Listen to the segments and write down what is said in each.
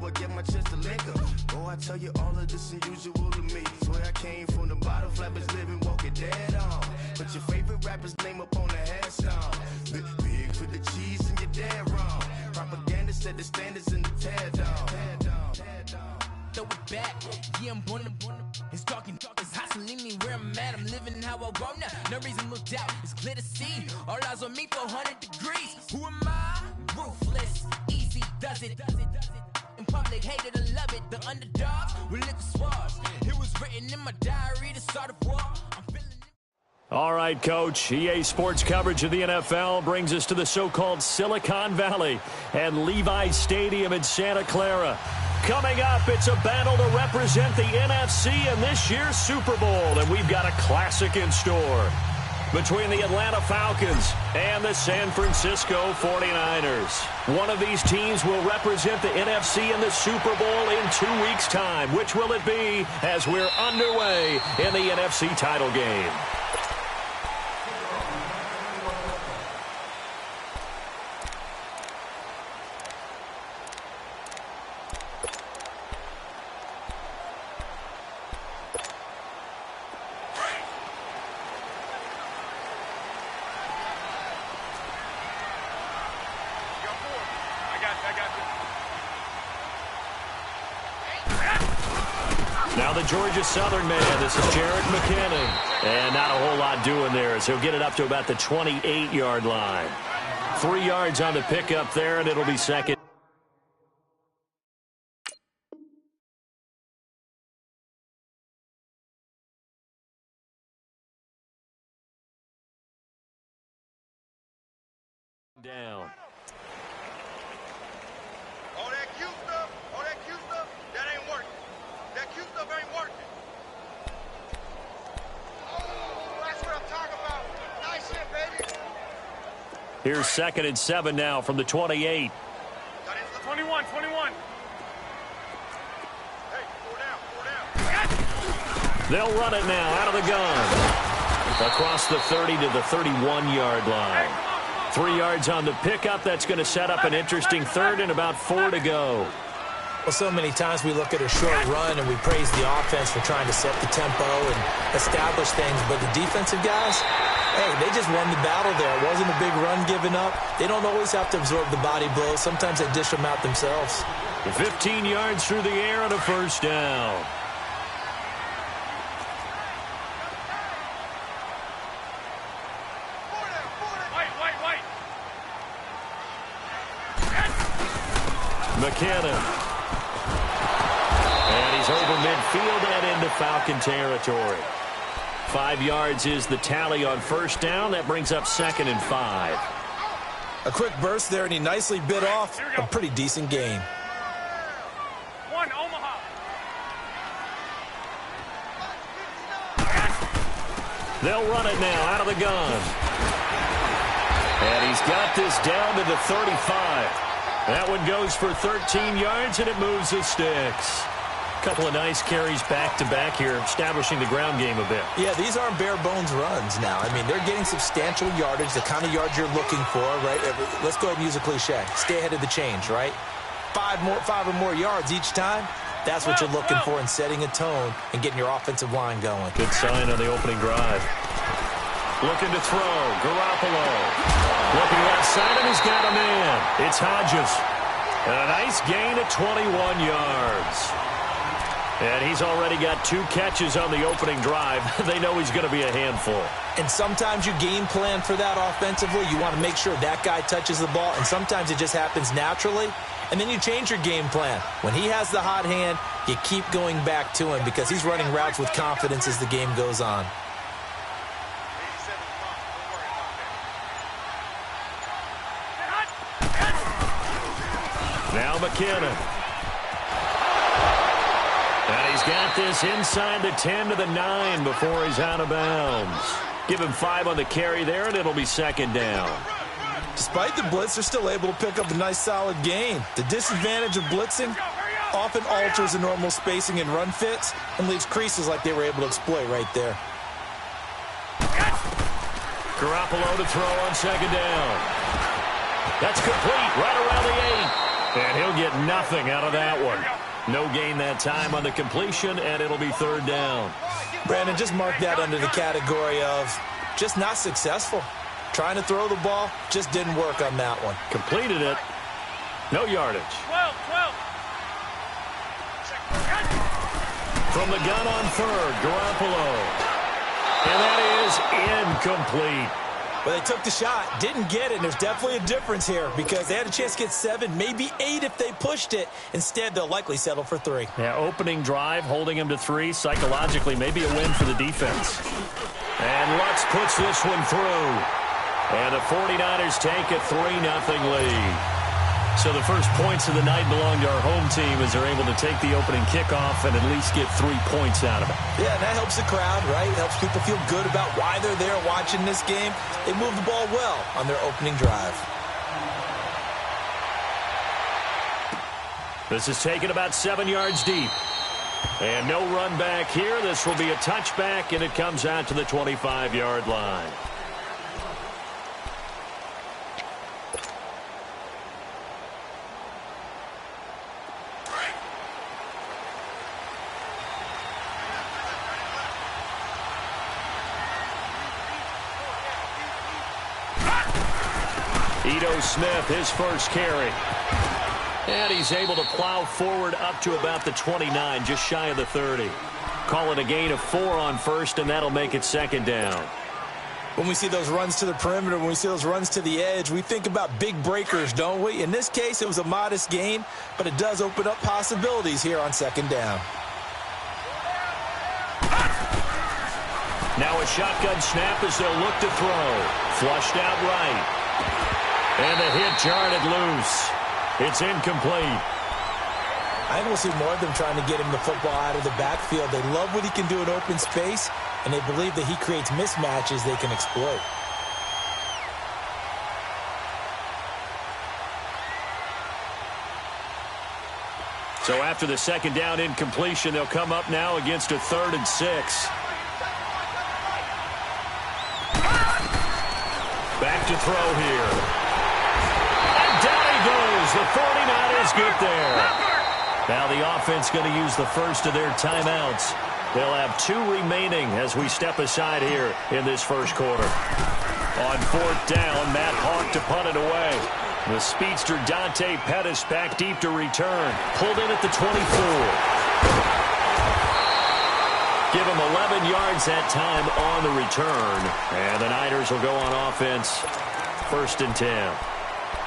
I get my chest to liquor. Oh, I tell you all of this unusual to me. Swear I came from the bottom, flappers living, walking dead on. Put your favorite rapper's name up on the headstone. Big for the cheese and you're dead wrong. Propaganda set the standards in the tear down. Throw it back, yeah, I'm born to it's talking, it's hustling me where I'm at. I'm living how I want now. No reason looked out, it's clear to see. All eyes on me for 100 degrees. Who am I? Ruthless, easy does it. In public, hated or love it. The underdogs with liquor swabs. It was written in my diary to start a war. I'm feeling it. All right, Coach. EA Sports coverage of the NFL brings us to the so-called Silicon Valley and Levi's Stadium in Santa Clara. Coming up, it's a battle to represent the NFC in this year's Super Bowl, and we've got a classic in store between the Atlanta Falcons and the San Francisco 49ers. One of these teams will represent the NFC in the Super Bowl in 2 weeks' time. Which will it be as we're underway in the NFC title game? Now the Georgia Southern man, this is Jarek McKinnon. And not a whole lot doing there as he'll get it up to about the 28-yard line. 3 yards on the pickup there, and it'll be second. Down. All that cute stuff, that ain't working. That cute stuff ain't working. Oh, that's what I'm talking about. Nice hit, baby. Here's 2nd and 7 now from the 28. 21. Hey, 4 down. They'll run it now out of the gun. Across the 30 to the 31-yard line. 3 yards on the pickup. That's going to set up an interesting third and about 4 to go. Well, so many times we look at a short run and we praise the offense for trying to set the tempo and establish things. But the defensive guys, hey, they just won the battle there. It wasn't a big run given up. They don't always have to absorb the body blows. Sometimes they dish them out themselves. 15 yards through the air and a first down. McKinnon. And he's over midfield and into Falcon territory. 5 yards is the tally on first down. That brings up 2nd and 5. A quick burst there, and he nicely bit off a pretty decent gain. One, Omaha. They'll run it now out of the gun. And he's got this down to the 35. That one goes for 13 yards, and it moves the sticks. Couple of nice carries back-to-back here, establishing the ground game a bit. Yeah, these aren't bare-bones runs now. I mean, they're getting substantial yardage, the kind of yards you're looking for, right? Let's go ahead and use a cliche. Stay ahead of the change, right? 5 or more yards each time. That's what you're looking for in setting a tone and getting your offensive line going. Good sign on the opening drive. Looking to throw. Garoppolo. Looking outside, and he's got a man. It's Hodges. And a nice gain of 21 yards. And he's already got 2 catches on the opening drive. They know he's going to be a handful. And sometimes you game plan for that offensively. You want to make sure that guy touches the ball, and sometimes it just happens naturally. And then you change your game plan. When he has the hot hand, you keep going back to him because he's running routes with confidence as the game goes on. Now McKinnon. And he's got this inside the 10 to the 9 before he's out of bounds. Give him 5 on the carry there, and it'll be 2nd down. Despite the blitz, they're still able to pick up a nice solid gain. The disadvantage of blitzing often alters the normal spacing and run fits and leaves creases like they were able to exploit right there. Garoppolo to throw on 2nd down. That's complete right around the 8. And he'll get nothing out of that one. No gain that time on the completion, and it'll be third down. Brandon, just mark that under the category of just not successful. Trying to throw the ball, just didn't work on that one. Completed it. No yardage. 12. From the gun on third, Garoppolo. And that is incomplete. Well, they took the shot, didn't get it, and there's definitely a difference here because they had a chance to get 7, maybe 8 if they pushed it. Instead, they'll likely settle for 3. Yeah, opening drive, holding him to 3. Psychologically, maybe a win for the defense. And Lutz puts this one through. And the 49ers take a 3-0 lead. So the first points of the night belong to our home team as they're able to take the opening kickoff and at least get 3 points out of it. Yeah, and that helps the crowd, right? Helps people feel good about why they're there watching this game. They move the ball well on their opening drive. This is taken about 7 yards deep. And no run back here. This will be a touchback, and it comes out to the 25-yard line. Ito Smith, his first carry. And he's able to plow forward up to about the 29, just shy of the 30. Call it a gain of 4 on first, and that'll make it second down. When we see those runs to the perimeter, when we see those runs to the edge, we think about big breakers, don't we? In this case, it was a modest gain, but it does open up possibilities here on second down. Now a shotgun snap as they'll look to throw. Flushed out right. And the hit jarred it loose. It's incomplete. I think we'll see more of them trying to get him the football out of the backfield. They love what he can do in open space, and they believe that he creates mismatches they can exploit. So after the second down incompletion, they'll come up now against a 3rd and 6. Back to throw here. And down he goes. The 49ers get there. Now the offense going to use the first of their timeouts. They'll have 2 remaining as we step aside here in this first quarter. On 4th down, Matt Hawk to punt it away. The speedster Dante Pettis back deep to return. Pulled in at the 24. Give him 11 yards that time on the return. And the Niners will go on offense. 1st and 10.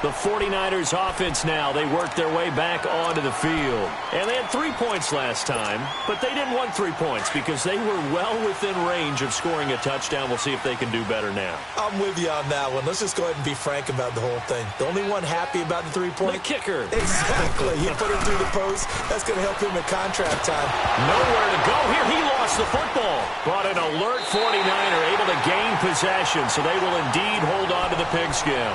The 49ers offense now, they work their way back onto the field. And they had 3 points last time, but they didn't want 3 points because they were well within range of scoring a touchdown. We'll see if they can do better now. I'm with you on that one. Let's just go ahead and be frank about the whole thing. The only one happy about the 3-point? The kicker. Exactly. He put it through the post. That's going to help him in contract time. Nowhere to go here. He lost the football. But an alert 49er able to gain possession, so they will indeed hold on to the pigskin.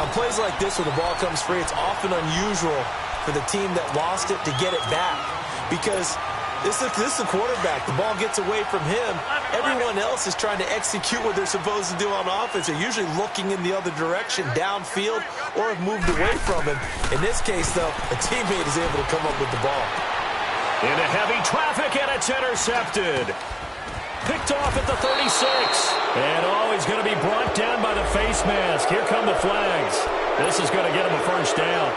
On plays like this where the ball comes free, it's often unusual for the team that lost it to get it back. Because this is the quarterback. The ball gets away from him. Everyone else is trying to execute what they're supposed to do on offense. They're usually looking in the other direction, downfield, or have moved away from him. In this case, though, a teammate is able to come up with the ball. Into heavy traffic, and it's intercepted. Picked off at the 36. And he's going to be brought down by the face mask. Here come the flags. This is going to get him a first down.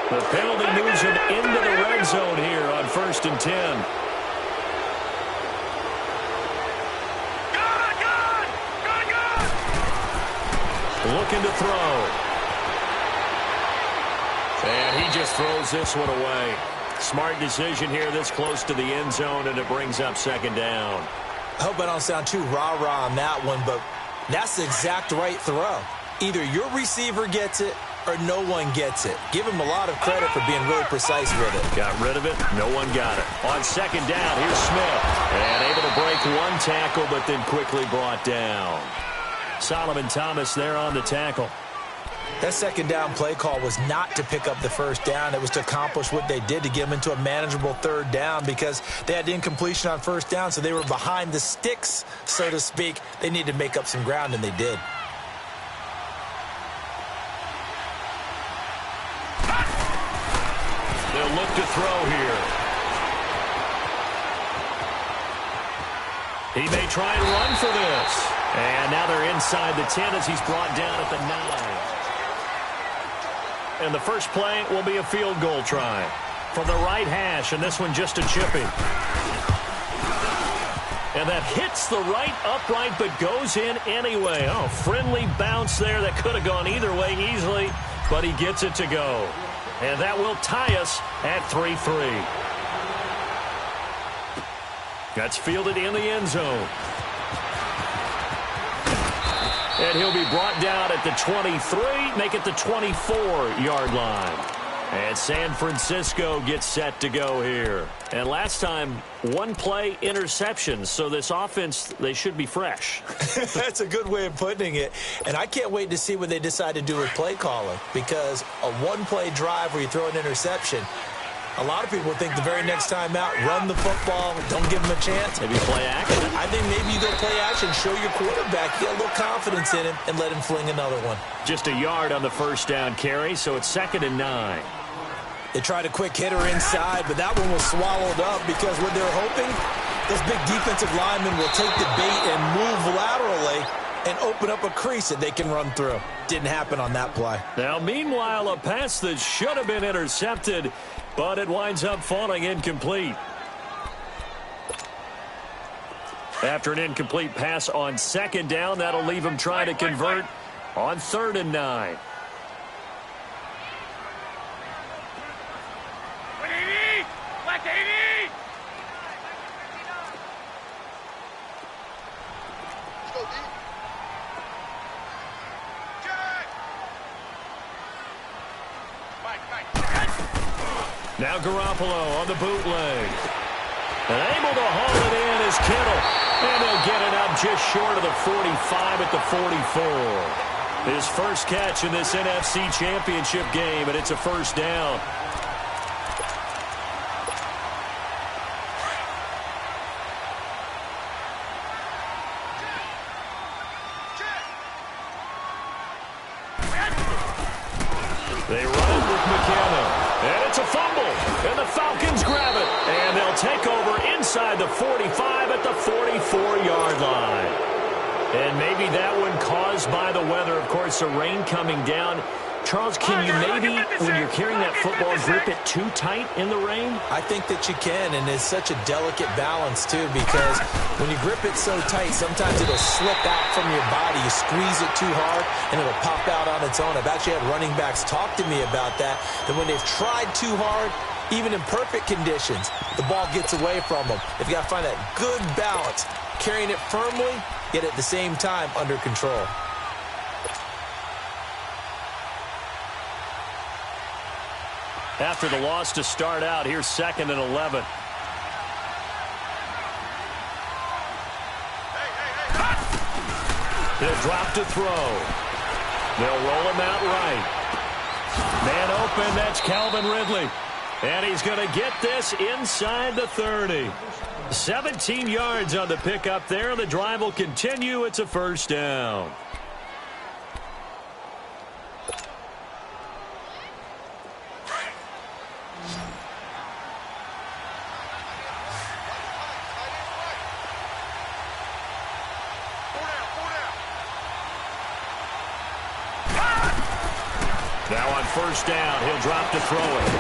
The penalty moves him into the red zone here on 1st and 10. Looking to throw. And he just throws this one away. Smart decision here this close to the end zone, and it brings up second down. I hope I don't sound too rah-rah on that one, but that's the exact right throw. Either your receiver gets it or no one gets it. Give him a lot of credit for being really precise with it. Got rid of it. No one got it. On second down, here's Smith. And able to break one tackle, but then quickly brought down. Solomon Thomas there on the tackle. That second down play call was not to pick up the first down. It was to accomplish what they did to get them into a manageable 3rd down because they had incompletion on 1st down, so they were behind the sticks, so to speak. They needed to make up some ground, and they did. They'll look to throw here. He may try and run for this. And now they're inside the 10 as he's brought down at the 9. And the first play will be a field goal try from the right hash, and this one just a chippy. And that hits the right upright but goes in anyway. Oh, friendly bounce there that could have gone either way easily, but he gets it to go. And that will tie us at 3-3. That's fielded in the end zone. And he'll be brought down at the 23, make it the 24-yard line. And San Francisco gets set to go here. And last time, one play interception. So this offense, they should be fresh. That's a good way of putting it. And I can't wait to see what they decide to do with play calling. Because a one-play drive where you throw an interception, a lot of people think the very next time out, run the football, don't give him a chance. Maybe play action. I think maybe you go play action, show your quarterback, get a little confidence in him, and let him fling another one. Just a yard on the first down carry, so it's 2nd and 9. They tried a quick hitter inside, but that one was swallowed up because what they're hoping, those big defensive linemen will take the bait and move laterally and open up a crease that they can run through. Didn't happen on that play. Now, meanwhile, a pass that should have been intercepted, but it winds up falling incomplete. After an incomplete pass on 2nd down, that'll leave him trying to convert on 3rd and 9. Now Garoppolo on the bootleg. And able to haul it in is Kittle. And he'll get it up just short of the 45 at the 44. His first catch in this NFC Championship game, and it's a first down. They run it with McKenna. And it's a fumble. And the Falcons grab it. And they'll take over inside the 45 at the 44-yard line. And maybe that one caused by the weather. Of course, the rain coming down. Charles, can you maybe, when you're carrying that football, grip it too tight in the rain? I think that you can, and it's such a delicate balance, too, because when you grip it so tight, sometimes it'll slip out from your body. You squeeze it too hard, and it'll pop out on its own. I've actually had running backs talk to me about that when they've tried too hard, even in perfect conditions, the ball gets away from them. They've got to find that good balance, carrying it firmly, yet at the same time under control. After the loss to start out, here's 2nd and 11. He'll drop to throw. They'll roll him out right. Man open, that's Calvin Ridley. And he's going to get this inside the 30. 17 yards on the pickup there. The drive will continue. It's a first down. Now on first down, he'll drop to throw it.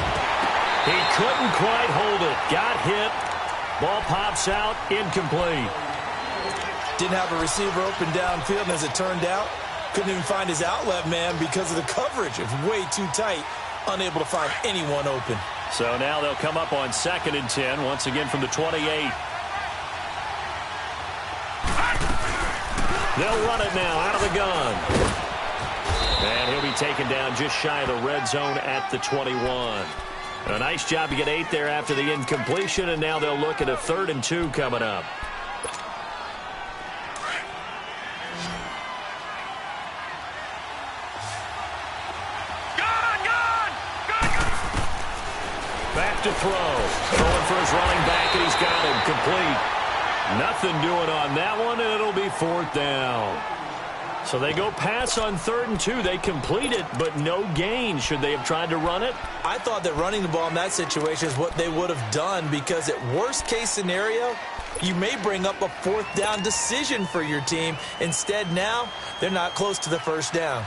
He couldn't quite hold it. Got hit. Ball pops out. Incomplete. Didn't have a receiver open downfield, and as it turned out, couldn't even find his outlet man because of the coverage. It was way too tight. Unable to find anyone open. So now they'll come up on 2nd and 10, once again from the 28. They'll run it now out of the gun. And he'll be taken down just shy of the red zone at the 21. A nice job to get 8 there after the incompletion, and now they'll look at a 3rd and 2 coming up. Back to throw. Throwing for his running back, and he's got him complete. Nothing doing on that one, and it'll be 4th down. So they go pass on 3rd and 2. They complete it, but no gain. Should they have tried to run it? I thought that running the ball in that situation is what they would have done, because at worst case scenario, you may bring up a 4th down decision for your team. Instead, now they're not close to the 1st down.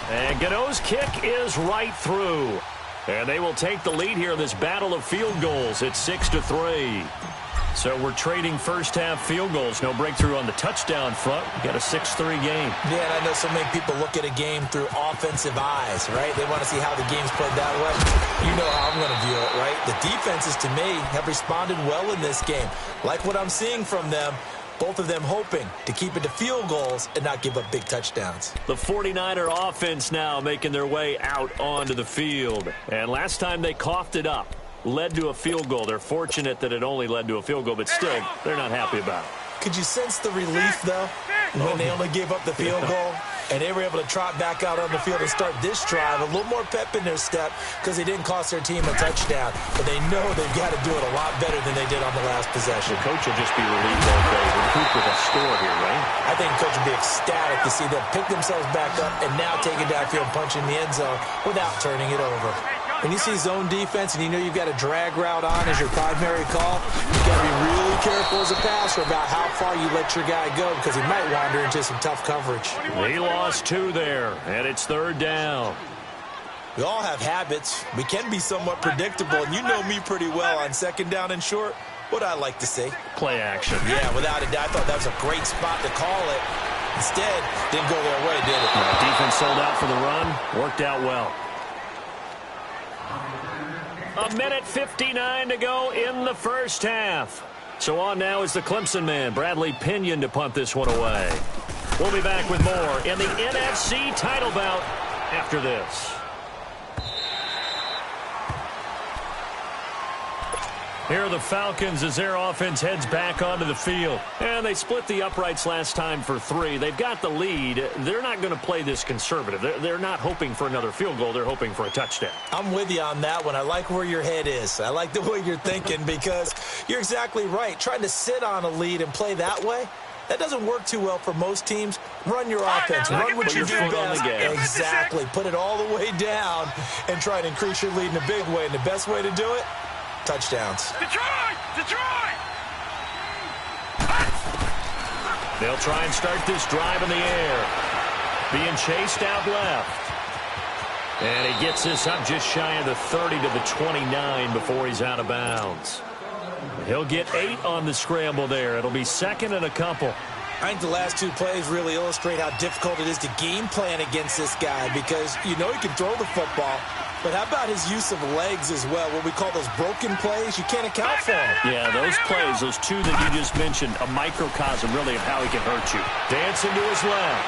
And Gano's kick is right through. And they will take the lead here in this battle of field goals. It's 6-3. So we're trading first-half field goals. No breakthrough on the touchdown front. We got a 6-3 game. Yeah, and I know so many people look at a game through offensive eyes, right? They want to see how the game's played that way. You know how I'm going to view it, right? The defenses, to me, have responded well in this game. Like what I'm seeing from them. Both of them hoping to keep it to field goals and not give up big touchdowns. The 49er offense now making their way out onto the field. And last time they coughed it up, led to a field goal. They're fortunate that it only led to a field goal, but still, they're not happy about it. Could you sense the relief, though, when they only gave up the field goal? And they were able to trot back out on the field and start this drive. A little more pep in their step because they didn't cost their team a touchdown. But they know they've got to do it a lot better than they did on the last possession. The coach will just be relieved all day. Recoup with a score here, right? I think the coach will be ecstatic to see them pick themselves back up and now take it downfield, punch in the end zone without turning it over. When you see zone defense and you know you've got a drag route on as your primary call, you've got to be really careful as a passer about how far you let your guy go because he might wander into some tough coverage. He lost 2 there, and it's 3rd down. We all have habits. We can be somewhat predictable, and you know me pretty well on 2nd down and short. What I like to see. Play action. Yeah, without a doubt. I thought that was a great spot to call it. Instead, didn't go their way, did it? Defense sold out for the run. Worked out well. 1:59 to go in the first half. So on now is the Clemson man, Bradley Pinion, to punt this one away. We'll be back with more in the NFC title bout after this. Here are the Falcons as their offense heads back onto the field. And they split the uprights last time for 3. They've got the lead. They're not going to play this conservative. They're not hoping for another field goal. They're hoping for a touchdown. I'm with you on that one. I like where your head is. I like the way you're thinking because you're exactly right. Trying to sit on a lead and play that way, that doesn't work too well for most teams. Run your offense. Run what you do best. Exactly. Put it all the way down and try to increase your lead in a big way. And the best way to do it, touchdowns. Detroit! They'll try and start this drive in the air. Being chased out left. And he gets this up just shy of the 30 to the 29 before he's out of bounds. He'll get 8 on the scramble there. It'll be 2nd and a couple. I think the last 2 plays really illustrate how difficult it is to game plan against this guy because you know he can throw the football, but how about his use of legs as well? What we call those broken plays, you can't account for them. Yeah, those plays, those 2 that you just mentioned, a microcosm really of how he can hurt you. Dancing to his left.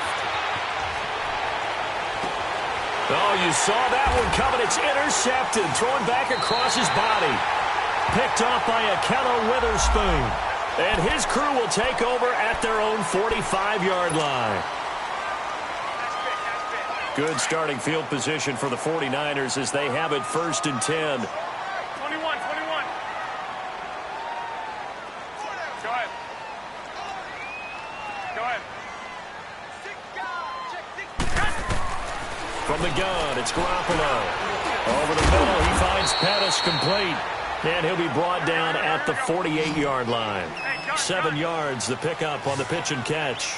Oh, you saw that one coming. It's intercepted, thrown back across his body. Picked off by Akello Witherspoon. And his crew will take over at their own 45-yard line. Good starting field position for the 49ers as they have it 1st and 10. 21. Go ahead. From the gun, it's Garoppolo. Over the middle, he finds Pettis complete. And he'll be brought down at the 48-yard line. 7 yards, the pickup on the pitch and catch.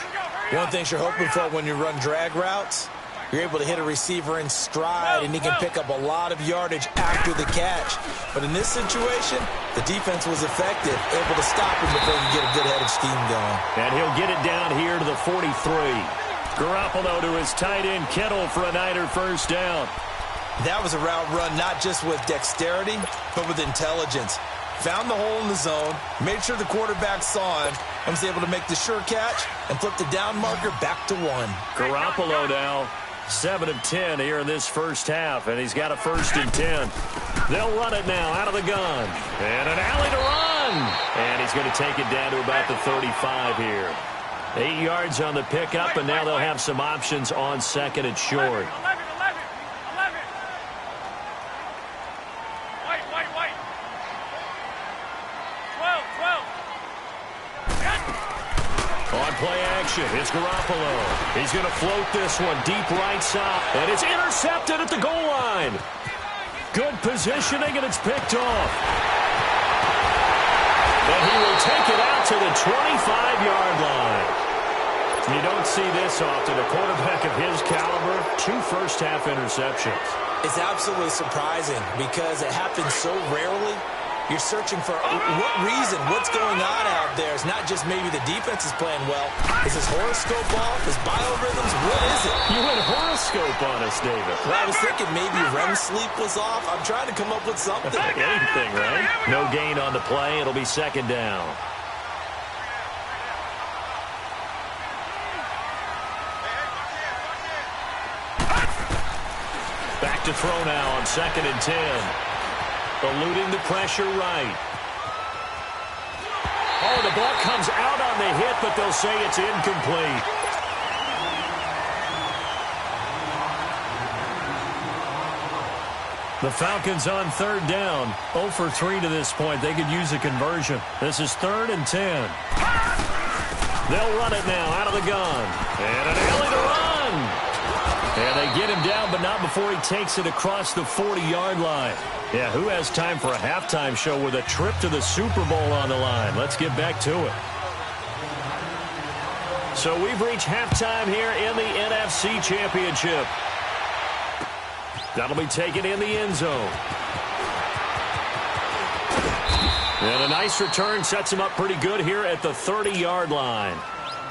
One thing you're hoping for when you run drag routes, you're able to hit a receiver in stride, and he can pick up a lot of yardage after the catch. But in this situation, the defense was effective, able to stop him before he could get a good head of steam going. And he'll get it down here to the 43. Garoppolo to his tight end, Kittle, for a Niner 1st down. That was a route run not just with dexterity, but with intelligence. Found the hole in the zone, made sure the quarterback saw him, and was able to make the sure catch and flip the down marker back to 1. Garoppolo now 7 of 10 here in this first half, and he's got a 1st and 10. They'll run it now out of the gun. And an alley to run. And he's going to take it down to about the 35 here. 8 yards on the pickup, and now they'll have some options on 2nd and short. 11. White. on play action. Here's Garoppolo. He's going to float this one deep right side. And it's intercepted at the goal line. Good positioning, and it's picked off. And he will take it out to the 25-yard line. You don't see this often. A quarterback of his caliber, 2 first-half interceptions. It's absolutely surprising because it happens so rarely. You're searching for what reason, what's going on out there. It's not just maybe the defense is playing well. Is his horoscope off? His biorhythms? What is it? You went horoscope on us, David. Well, I was thinking maybe REM sleep was off. I'm trying to come up with something. Anything, right? No gain on the play. It'll be second down. Back to throw now on 2nd and 10. Eluding the pressure right. Oh, the ball comes out on the hit, but they'll say it's incomplete. The Falcons on 3rd down. 0 for 3 to this point. They could use a conversion. This is 3rd and 10. They'll run it now out of the gun. And an alley to run. And they get him down, but not before he takes it across the 40-yard line. Yeah, who has time for a halftime show with a trip to the Super Bowl on the line? Let's get back to it. So we've reached halftime here in the NFC Championship. That'll be taken in the end zone. And a nice return sets him up pretty good here at the 30-yard line.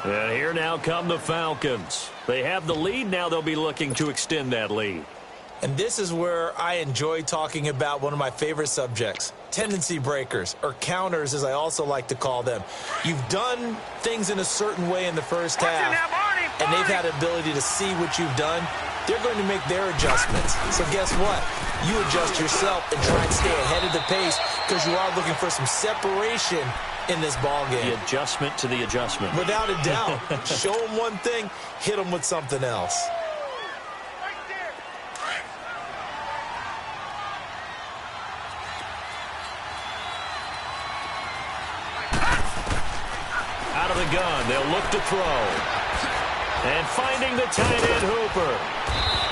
And here now come the Falcons. They have the lead. Now they'll be looking to extend that lead. And this is where I enjoy talking about one of my favorite subjects, tendency breakers, or counters as I also like to call them. You've done things in a certain way in the first half, and they've had the ability to see what you've done. They're going to make their adjustments. So guess what? You adjust yourself and try and stay ahead of the pace because you are looking for some separation in this ball game. The adjustment to the adjustment. Without a doubt. Show them one thing, hit them with something else. Out of the gun, they'll look to throw. And finding the tight end Hooper.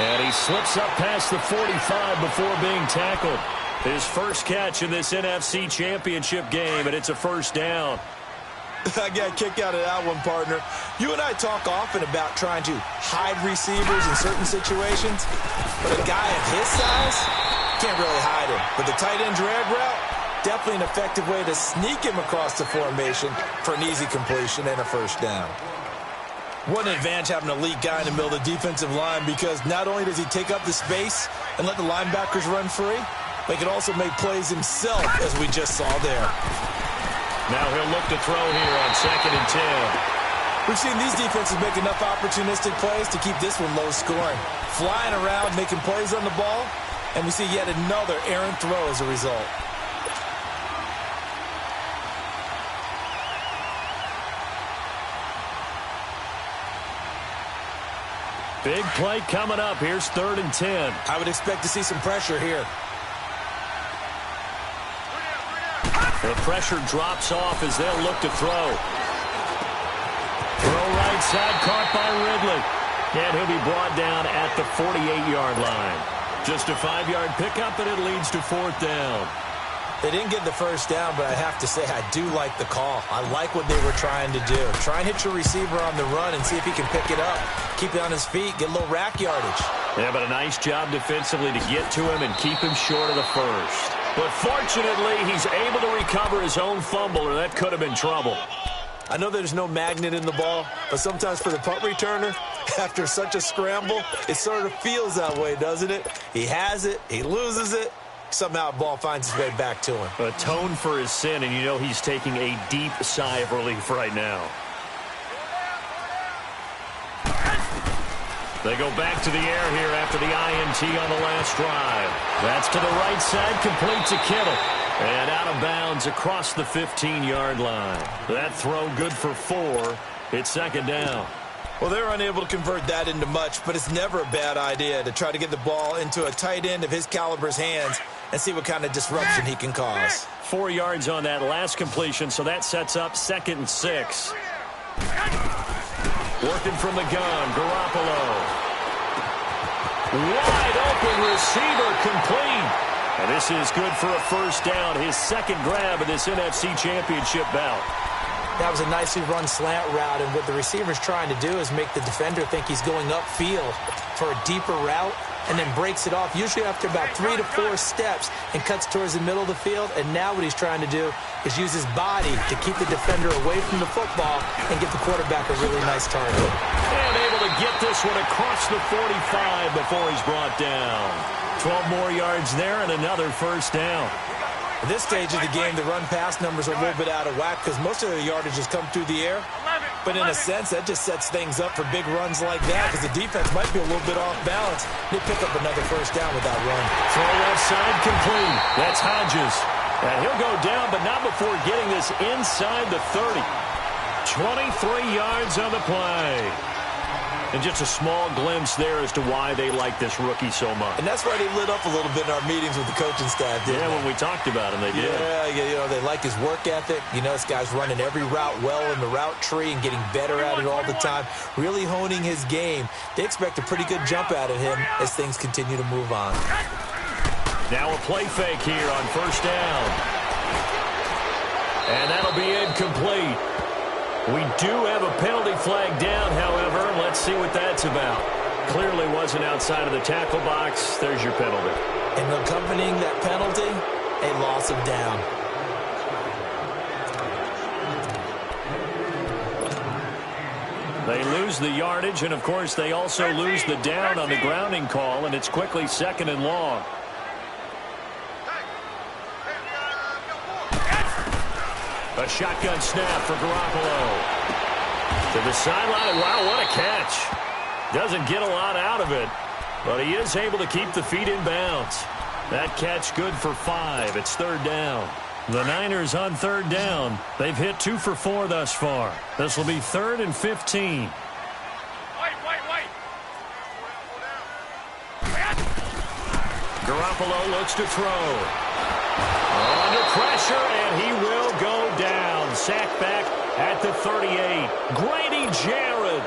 And he slips up past the 45 before being tackled. His first catch in this NFC Championship game, and it's a first down. I got a kick out of that one, partner. You and I talk often about trying to hide receivers in certain situations, but a guy of his size can't really hide him. But the tight end drag route, definitely an effective way to sneak him across the formation for an easy completion and a first down. What an advantage having an elite guy in the middle of the defensive line, because not only does he take up the space and let the linebackers run free, but he can also make plays himself, as we just saw there. Now he'll look to throw here on 2nd and 10. We've seen these defenses make enough opportunistic plays to keep this one low scoring. Flying around, making plays on the ball, and we see yet another errant throw as a result. Big play coming up. Here's 3rd and 10. I would expect to see some pressure here. The pressure drops off as they'll look to throw. Throw right side, caught by Ridley. And he'll be brought down at the 48-yard line. Just a 5-yard pickup, and it leads to 4th down. They didn't get the first down, but I have to say I do like the call. I like what they were trying to do. Try and hit your receiver on the run and see if he can pick it up. Keep it on his feet, get a little rack yardage. Yeah, but a nice job defensively to get to him and keep him short of the first. But fortunately, he's able to recover his own fumble, or that could have been trouble. I know there's no magnet in the ball, but sometimes for the punt returner, after such a scramble, it sort of feels that way, doesn't it? He has it, he loses it. Somehow the ball finds its way back to him. Atone for his sin, and you know he's taking a deep sigh of relief right now. They go back to the air here after the INT on the last drive. That's to the right side, complete to Kittle. And out of bounds across the 15-yard line. That throw good for 4. It's 2nd down. Well, they're unable to convert that into much, but it's never a bad idea to try to get the ball into a tight end of his caliber's hands and see what kind of disruption he can cause. 4 yards on that last completion, so that sets up 2nd and 6. Working from the gun, Garoppolo. Wide open receiver, complete. And this is good for a first down, his second grab of this NFC Championship bout. That was a nicely run slant route, and what the receiver's trying to do is make the defender think he's going upfield for a deeper route, and then breaks it off, usually after about 3 to 4 steps, and cuts towards the middle of the field. And now what he's trying to do is use his body to keep the defender away from the football and give the quarterback a really nice target. And able to get this one across the 45 before he's brought down. 12 more yards there and another first down. At this stage of the game, the run-pass numbers are a little bit out of whack because most of the yardage has come through the air. But in a sense, that just sets things up for big runs like that because the defense might be a little bit off balance. They pick up another first down with that run. Throw left side complete. That's Hodges. And he'll go down, but not before getting this inside the 30. 23 yards on the play. And just a small glimpse there as to why they like this rookie so much. And that's why they lit up a little bit in our meetings with the coaching staff, didn't they? When we talked about him, they did. Yeah, they like his work ethic. This guy's running every route well in the route tree and getting better at it all the time, really honing his game. They expect a pretty good jump out of him as things continue to move on. Now a play fake here on first down. And that'll be incomplete. We do have a penalty flag down, however. Let's see what that's about. Clearly wasn't outside of the tackle box. There's your penalty. And accompanying that penalty, a loss of down. They lose the yardage, and, of course, they also lose the down on the grounding call, and it's quickly 2nd and long. A shotgun snap for Garoppolo. To the sideline. Wow, what a catch. Doesn't get a lot out of it, but he is able to keep the feet in bounds. That catch good for 5. It's 3rd down. The Niners on 3rd down. They've hit 2 for 4 thus far. This will be 3rd and 15. Garoppolo looks to throw. Under pressure, and he will go down. Sacked back at the 38. Grady Jarrett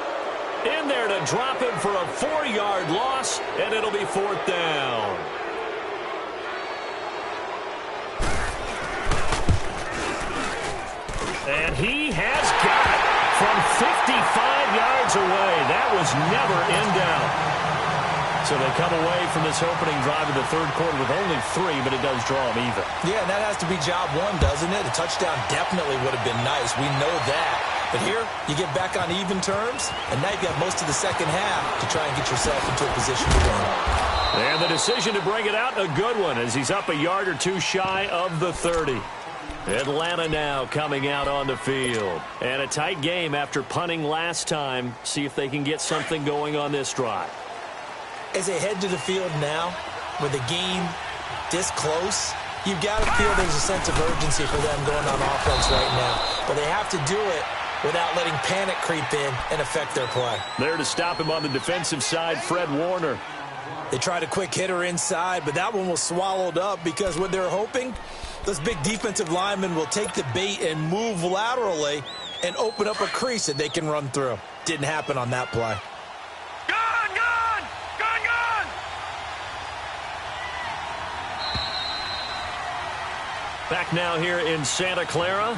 in there to drop him for a 4-yard loss, and it'll be 4th down. And he has got it from 55 yards away. That was never in doubt. So they come away from this opening drive of the 3rd quarter with only 3, but it does draw them even. Yeah, and that has to be job 1, doesn't it? A touchdown definitely would have been nice. We know that. But here, you get back on even terms, and now you've got most of the second half to try and get yourself into a position to win. And the decision to bring it out, a good one, as he's up a yard or 2 shy of the 30. Atlanta now coming out on the field. And a tight game after punting last time. See if they can get something going on this drive. As they head to the field now, with the game this close, you've got to feel there's a sense of urgency for them going on offense right now. But they have to do it without letting panic creep in and affect their play. There to stop him on the defensive side, Fred Warner. They tried a quick hitter inside, but that one was swallowed up because what they're hoping, those big defensive linemen will take the bait and move laterally and open up a crease that they can run through. Didn't happen on that play. Back now here in Santa Clara.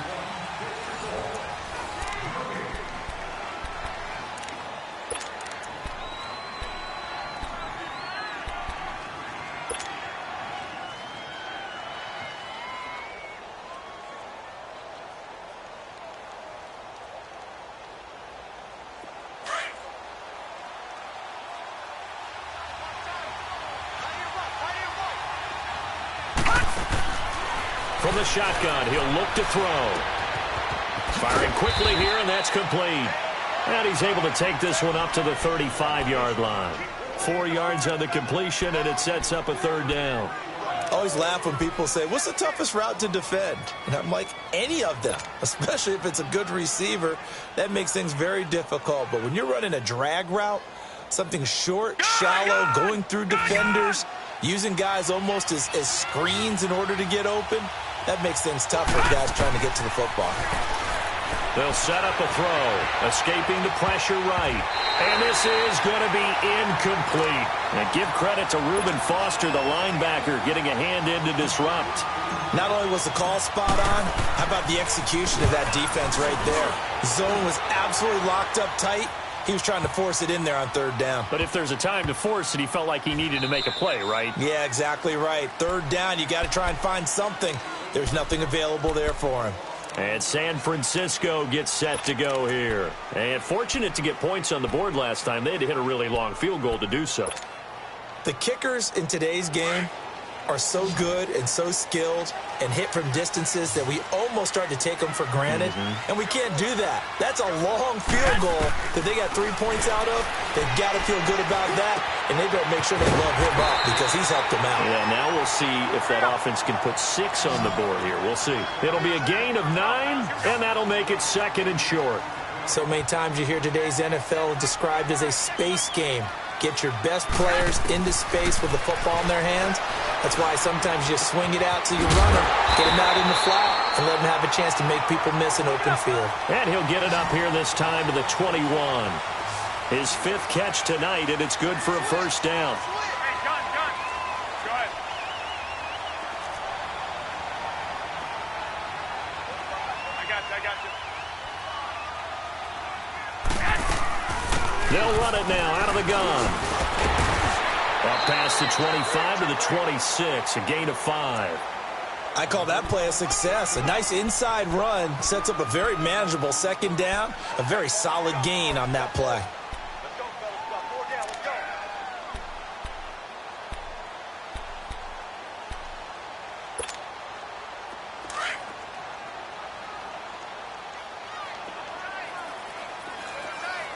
From the shotgun, he'll look to throw. Firing quickly here, and that's complete. And he's able to take this one up to the 35-yard line. 4 yards on the completion, and it sets up a 3rd down. I always laugh when people say, what's the toughest route to defend? And I'm like, any of them, especially if it's a good receiver. That makes things very difficult. But when you're running a drag route, something short, shallow, going through defenders, using guys almost as screens in order to get open, that makes things tough for guys trying to get to the football. They'll set up a throw, escaping the pressure right. And this is going to be incomplete. And give credit to Reuben Foster, the linebacker, getting a hand in to disrupt. Not only was the call spot on, how about the execution of that defense right there? Zone was absolutely locked up tight. He was trying to force it in there on third down. But if there's a time to force it, he felt like he needed to make a play, right? Yeah, exactly right. Third down, you got to try and find something. There's nothing available there for him. And San Francisco gets set to go here. And fortunate to get points on the board last time. They had to hit a really long field goal to do so. The kickers in today's game are so good and so skilled and hit from distances that we almost start to take them for granted. And we can't do that. That's a long field goal that they got 3 points out of. They've got to feel good about that, and they better make sure they love him up because he's helped them out. Yeah, now we'll see if that offense can put 6 on the board here. We'll see. It'll be a gain of 9, and that'll make it second and short. So many times you hear today's NFL described as a space game. Get your best players into space with the football in their hands. That's why sometimes you swing it out to your runner, get him out in the flat, and let him have a chance to make people miss an open field. And he'll get it up here this time to the 21. His 5th catch tonight, and it's good for a first down. Hey, John. Go ahead. I got you. They'll run it now out of the gun. Up past the 25 to the 26, a gain of 5. I call that play a success. A nice inside run sets up a very manageable second down, a very solid gain on that play. Let's go, fellas. 4 down. Let's go.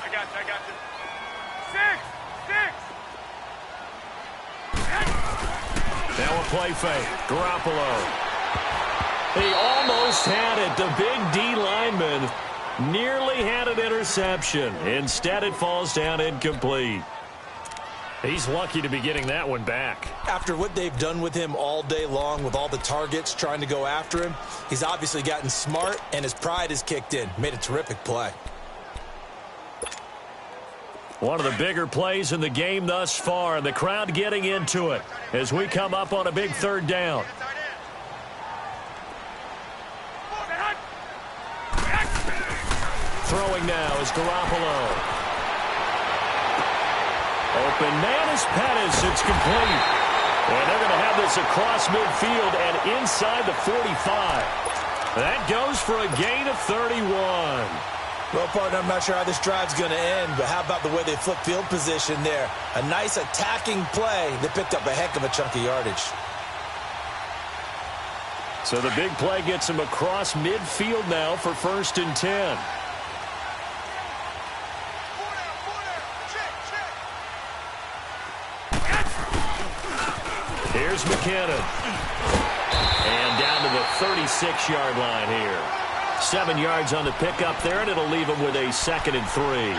I got you. 6. Now a play fake. Garoppolo. He almost had it. The big D lineman nearly had an interception. Instead, it falls down incomplete. He's lucky to be getting that one back. After what they've done with him all day long with all the targets trying to go after him, he's obviously gotten smart and his pride has kicked in. Made a terrific play. One of the bigger plays in the game thus far, and the crowd getting into it as we come up on a big third down. Throwing now is Garoppolo. Open man is Pettis. It's complete. And they're going to have this across midfield and inside the 45. That goes for a gain of 31. Well, partner, I'm not sure how this drive's going to end, but how about the way they flip field position there? A nice attacking play that picked up a heck of a chunk of yardage. So the big play gets him across midfield now for 1st and 10. Here's McKinnon. And down to the 36-yard line here. 7 yards on the pickup there, and it'll leave him with a 2nd and 3.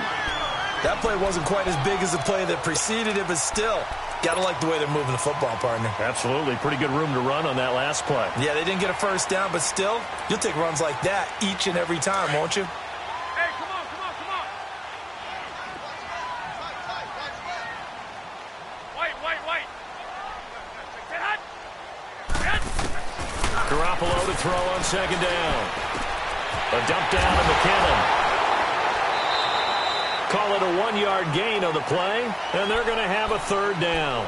That play wasn't quite as big as the play that preceded it, but still, gotta like the way they're moving the football, partner. Absolutely. Pretty good room to run on that last play. Yeah, they didn't get a first down, but still, you'll take runs like that each and every time, won't you? Hey, come on. White. Garoppolo to throw on 2nd down. A dump down to McKinnon. Call it a 1-yard gain on the play, and they're going to have a 3rd down.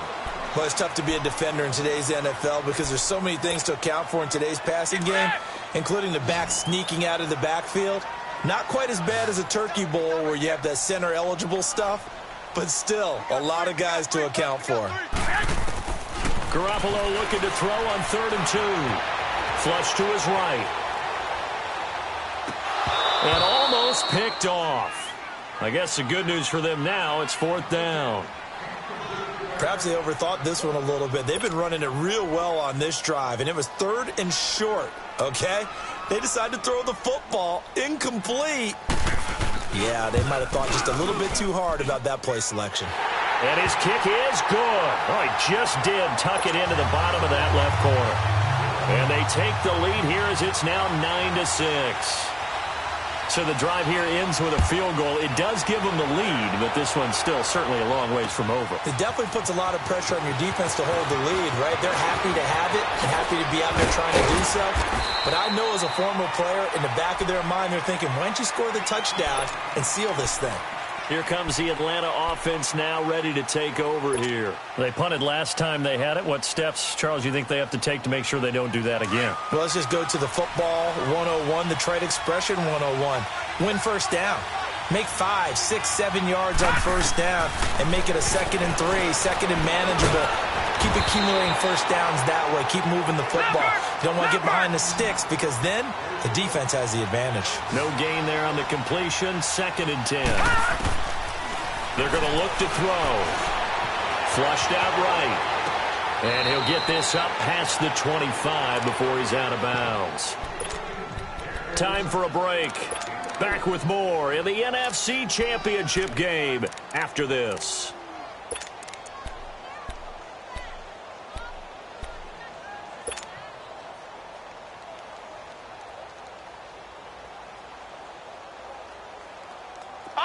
Well, it's tough to be a defender in today's NFL because there's so many things to account for in today's passing game, including the back sneaking out of the backfield. Not quite as bad as a turkey bowl where you have that center-eligible stuff, but still a lot of guys to account for. Garoppolo looking to throw on 3rd and 2. Flush to his right. And almost picked off. I guess the good news for them now, it's 4th down. Perhaps they overthought this one a little bit. They've been running it real well on this drive, and it was 3rd and short, okay? They decided to throw the football incomplete. Yeah, they might have thought just a little bit too hard about that play selection. And his kick is good. Oh, he just did tuck it into the bottom of that left corner. And they take the lead here as it's now 9-6. So the drive here ends with a field goal. It does give them the lead, but this one's still certainly a long ways from over. It definitely puts a lot of pressure on your defense to hold the lead, right? They're happy to have it and happy to be out there trying to do so. But I know as a former player, in the back of their mind, they're thinking, why don't you score the touchdown and seal this thing? Here comes the Atlanta offense now ready to take over here. They punted last time they had it. What steps, Charles, you think they have to take to make sure they don't do that again? Well, let's just go to the football 101, the trade expression 101. Win first down. Make 5, 6, 7 yards on first down and make it a 2nd and 3, second and manageable. Keep accumulating first downs that way. Keep moving the football. You don't want to get behind the sticks because then the defense has the advantage. No gain there on the completion. 2nd and 10. They're going to look to throw. Flushed out right. And he'll get this up past the 25 before he's out of bounds. Time for a break. Back with more in the NFC Championship game after this.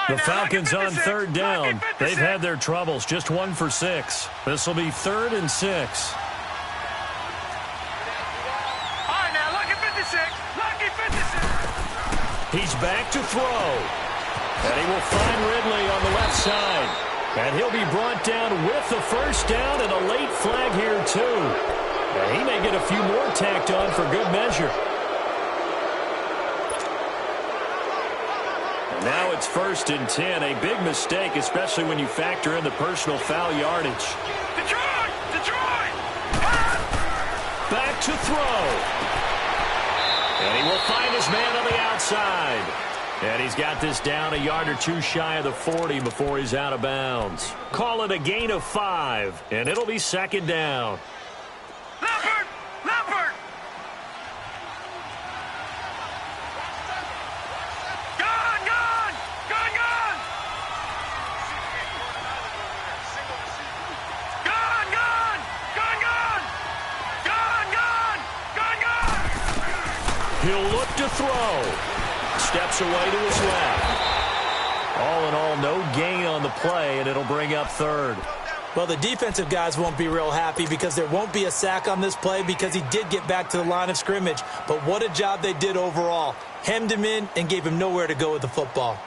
The Falcons on 3rd down. They've had their troubles. Just 1 for 6. This will be 3rd and 6. All right, now, lucky 56. Lucky 56. He's back to throw. And he will find Ridley on the left side. And he'll be brought down with the first down and a late flag here, too. And he may get a few more tacked on for good measure. Now it's 1st and 10. A big mistake, especially when you factor in the personal foul yardage. Detroit! Detroit! Back to throw. And he will find his man on the outside. And he's got this down a yard or two shy of the 40 before he's out of bounds. Call it a gain of 5, and it'll be 2nd down. Leopard! Leopard! Gone! Gone! Gone! Gone! Gone! Gone! Gone! Gone! Gone! Gone! Gone! Gone! He'll look to throw. Steps away to his left. All in all, no gain on the play, and it'll bring up 3rd. Well, the defensive guys won't be real happy because there won't be a sack on this play because he did get back to the line of scrimmage. But what a job they did overall. Hemmed him in and gave him nowhere to go with the football.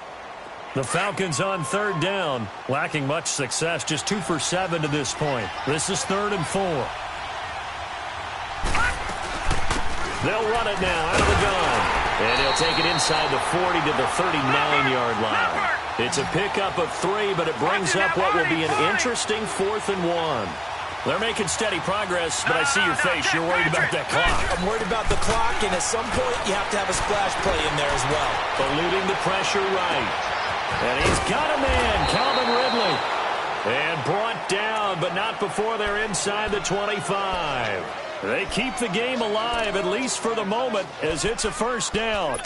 The Falcons on 3rd down, lacking much success, just 2 for 7 to this point. This is 3rd and 4. They'll run it now out of the gun. And he'll take it inside the 40 to the 39-yard line. It's a pickup of 3, but it brings up what will be an interesting 4th and 1. They're making steady progress, but I see your face. You're worried about that clock. I'm worried about the clock, and at some point you have to have a splash play in there as well. Eluding the pressure right. And he's got a man, Calvin Ridley. And brought down, but not before they're inside the 25. They keep the game alive, at least for the moment, as it's a first down.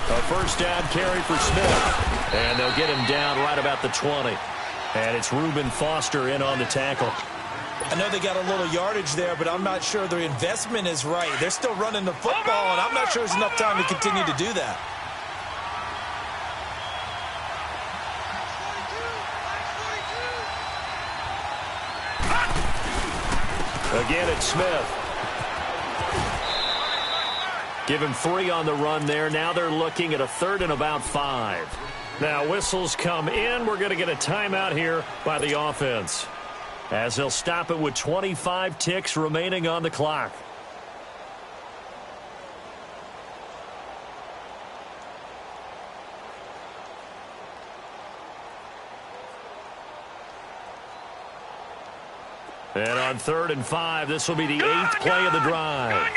A first down carry for Smith. And they'll get him down right about the 20. And it's Reuben Foster in on the tackle. I know they got a little yardage there, but I'm not sure their investment is right. They're still running the football, and I'm not sure there's enough time to continue to do that. Again, it's Smith. Give him 3 on the run there. Now they're looking at a 3rd and about 5. Now whistles come in. We're going to get a timeout here by the offense, as they'll stop it with 25 ticks remaining on the clock. And on 3rd and 5, this will be the 8th play of the drive.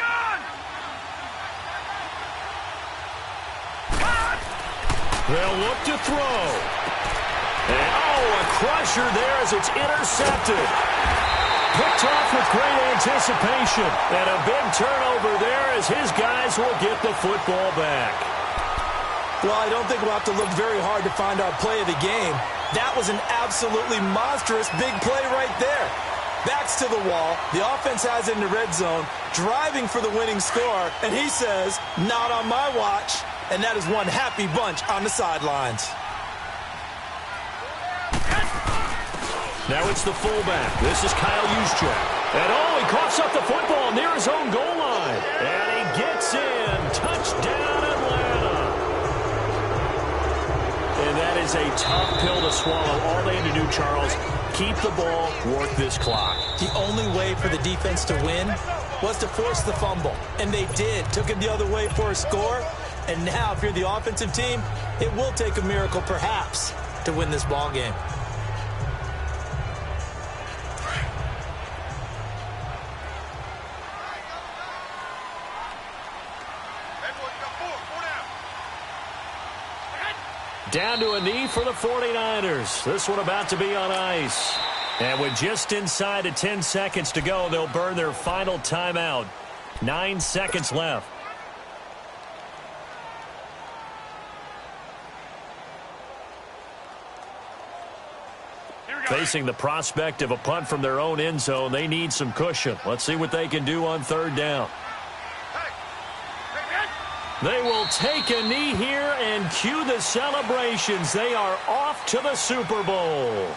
They'll look to throw. And, a crusher there as it's intercepted. Picked off with great anticipation. And a big turnover there as his guys will get the football back. Well, I don't think we'll have to look very hard to find our play of the game. That was an absolutely monstrous big play right there. Backs to the wall. The offense has it in the red zone, driving for the winning score, and he says, not on my watch. And that is one happy bunch on the sidelines. Now it's the fullback. This is Kyle Juszczyk. And he coughs up the football near his own goal line. And he gets in. Touchdown, Atlanta. And that is a tough pill to swallow. All they had to do, Charles, keep the ball, work this clock. The only way for the defense to win was to force the fumble. And they did. Took it the other way for a score. And now, if you're the offensive team, it will take a miracle, perhaps, to win this ball game. Down to a knee for the 49ers. This one about to be on ice. And with just inside of 10 seconds to go, they'll burn their final timeout. 9 seconds left. Facing the prospect of a punt from their own end zone, they need some cushion. Let's see what they can do on third down. They will take a knee here and cue the celebrations. They are off to the Super Bowl.